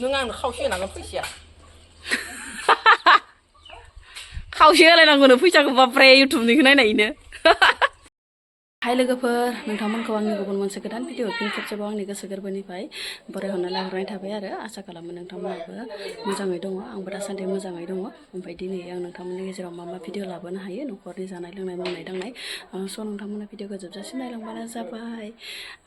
नों आंनो खावसे होनांगोन फैसाया खावसे होलायनांगौनो फैसाखौ बाफ्राय इउटुबनिखौ नायनायनो हाय लोगोफोर नोंथांमोनखौ आंनि गुबुन मोनसे गोदान भिडिअ फिन खेबसेबाव आंनि गोसो गोरबोनिफ्राय बरायहरना लाग्रोनाय थाबाय आरो आसा खालामो नोंथांमोनाबो मोजाङै दङ आंबो दासान्दि मोजाङै दङ ओमफ्राय दिनै आं नोंथांमोननि गेजेराव मा मा भिडिअ लाबोनो हायो न'खरनि जानाय लोंनाय मावनाय दांनाय स' नोंथांमोना भिडिअखौ जोबजासिम नायलांबानो जाबाय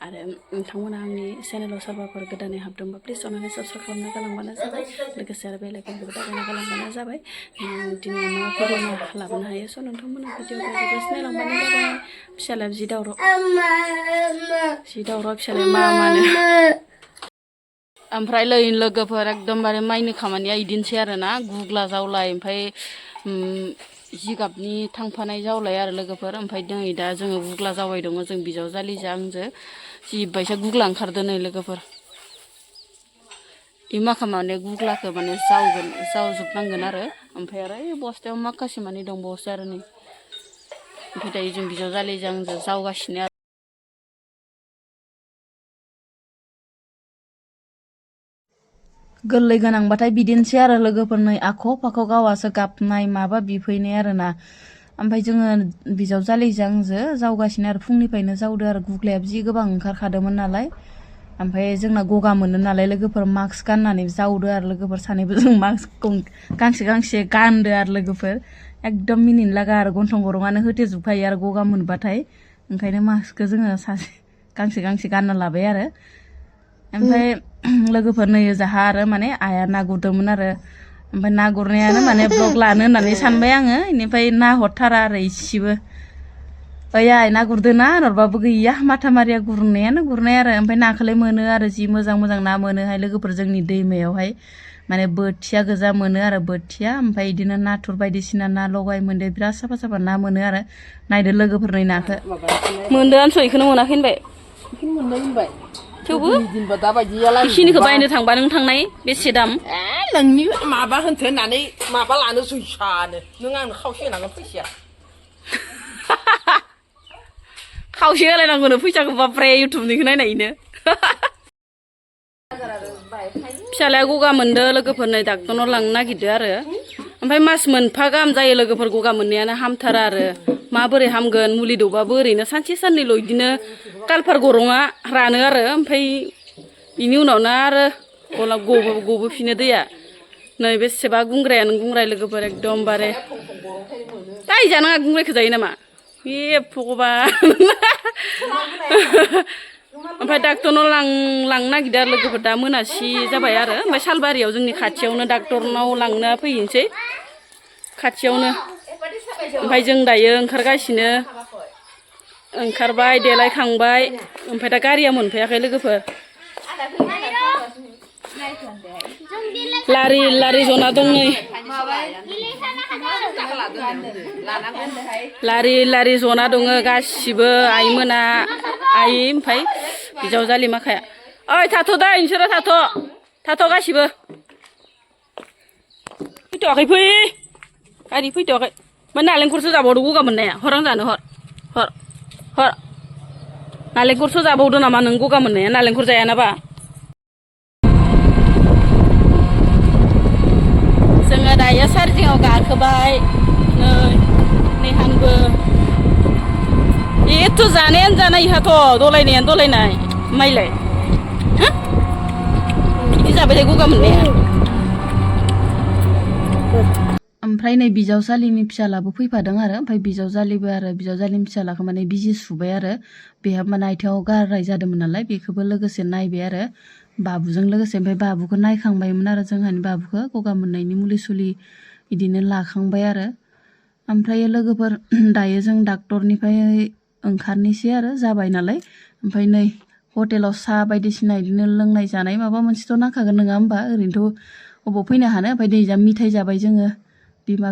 आरो नोंथांमोना आंनि चेनेलाव सोरबाफोर गोदानै हाबदोंबा प्लिज अननानै साबस्क्राइब खालामना गालांबानो जाबाय लोगोसे आरो बेल आइकनखौबो दाबायना गालांबानो जाबाय दिनै मा भिडिअ लाबोनो हायो स' नोंथांमोना भिडिअखौ जोबजासिम नायलांबानो जाबाय फिसालाया जि दावराव फिसालाया मा मानो ओमफ्राय लोगोफोर एकदमबारे माइनि खामानिया इदिनोसै आरोना गुग्ला जावलाय ओमफ्राय जिगाबनि थांफानाय जावलाय आरो लोगोफोर ओमफ्राय नै दा जोङो गुग्ला जावबाय दङ जों बिजावजालिजों आंजों जिबायसा गुग्ला ओंखारदों नै लोगोफोर इमाखा माने गुग्लाखौ माने जावजोबनांगोन आरो ओमफ्राय आरो बस्थायाव माखासे माने दंबावोसो आरो नै ओमफ्राय दायो जों बिजावजालिजों आंजों जावगासिनो आरो गोरलै गोनांबाथाय बिदिनोसै आरो लोगोफोर नै आख' फाख' गावासो गाबनाय माबा बिफैनाय आरोना ओमफ्राय जोङो बिजावजालिजों आंजों जावगासिनो आरो फुंनिफ्रायनो जावदो आरो गुग्लायाबो जि गोबां ओंखारखादोंमोन नालाय ओमफ्राय जोंना गगा मोनो नालाय लोगोफोर मास्क गाननानै जावदो आरो लोगोफोर सानैबो जों मास्कखौ गांसे गांसे गानदो आरो लोगोफोर एकदम मिनिनो लागा आरो गन्थं गरंआनो होथेजोबखायो आरो गगा मोनबाथाय ओंखायनो मास्कखौ जोङो गांसे गांसे गानना लाबाय आरो ओमफ्राय लोगोफोर नै जाहा आरो माने आइया ना गुरदोंमोन आरो ओमफ्राय ना गुरनायानो माने ब्लग लानो होननानै सानबाय आङो बेनिफ्राय ना हरथारा आरो इसेबो ओइ आइ ना गुरदो ना होनहरबाबो गैया माथा मारिया गुरनायानो गुरनाय आरो ओमफ्राय नाखौलाय मोनो आरो जि मोजां मोजां ना मोनोहाय लोगोफोर जोंनि दैमायावहाय माने बोथिया गोजा मोनो आरो बोथिया ओमफ्राय बिदिनो नाथुर बायदिसिना ना लगाय मोनदो बिराद साफा साफा ना मोनो आरो नायदो लोगोफोरनि नाखौ मोनदो आनस' बेखौनो मोनाखै होनबाय बेखौनो मोनबाय होनबाय थेवबो दिनबा दाबायदियालाय बेखिनिखौ बायनो थांबा नों थांनाय बेसे दाम नोंनि माबा होनथो होननानै माबा लानो जैसानो नों आंनो खावसे होनांगोन फैसाया खावसे होलायनांगौनो फैसाखौ बाफ्राय इउटुबनिखौ नायनायनो फिसालाया गगा मोनदो लोगोफोरनो डाक्टरनाव लांनो नागिरदो आरो ओमफ्राय मास मोनफा गाहाम जायो लोगोफोर गगा मोननायानो हामथारा आरो माबोरै हामगोन मुलि दौबाबो ओरैनो सानसे साननैल' बिदिनो कालफार गरङा रानो आरो ओमफ्राय बेनि उनावनो आरो गबोफिनो दैया नै बेसेबा गुंग्रायानो गुंग्राय लोगोफोर एकदमबारे दाय जानाङा गुंग्रायखौ जायो नामा बे भगबान ओमफ्राय डाक्टरनाव लांनो नागिरदो आरो लोगोफोर दा मोनासि जाबाय आरो ओमफ्राय सालबारियाव जोंनि खाथियावनो डाक्टरनाव लांना फैनोसै खाथियावनो ओमफ्राय जों दायो ओंखारगासिनो ओंखारबाय देलायखांबाय ओमफ्राय दा गारिया मोनफैयाखै लोगोफोर लारि लारि जना दं नै लारि लारि जना दङ गासिबो आइमोना आइ ओमफ्राय बिजावजालि माखाया ओइ थाथ' दा नोंसोरो थाथ' गासिबो फैथ'वाखै फै गारि फैथ'वाखै मा नालेंखरसो जाबावदो गगा मोननाया हर आं जानो हर नालेंखरसो जाबावदो नामा नों गगा मोननाया नालेंखर जायानाबा जोङो दायो चार्जिंआव गाखोबाय नैहानबो एथ' जानायानो जानाय इहाथ' दलायनायानो दलायनाय माइलाय बिदि जाबाय गगा मोननाया ओमफ्राय नै बिजावजालिनि फिसालाबो फैफादों आरो ओमफ्राय बिजावजालिनि फिसालाखौ माने बिजि सुबाय आरो बेहा माने आथिङाव गाराय जादोंमोन नालाय बेखौबो लोगोसे नायबाय आरो बाबुजों लोगोसे ओमफ्राय बाबुखौ नायखांबायमोन आरो जोंहानि बाबुखौ गगा मोननायनि मुलि सुलि बिदिनो लाखांबाय आरो ओमफ्राय लोगोफोर दायो जों डाक्टरनिफ्राय ओंखारनोसै आरो जाबाय नालाय ओमफ्राय नै हटेलाव साहा बायदिसिना बिदिनो लोंनाय जानाय माबा मोनसेथ' नांखागोन नङा होमबा ओरैनोथ' अबाव फैनो हानो ओमफ्राय दै मिथाइ जाबाय जोङो बिमा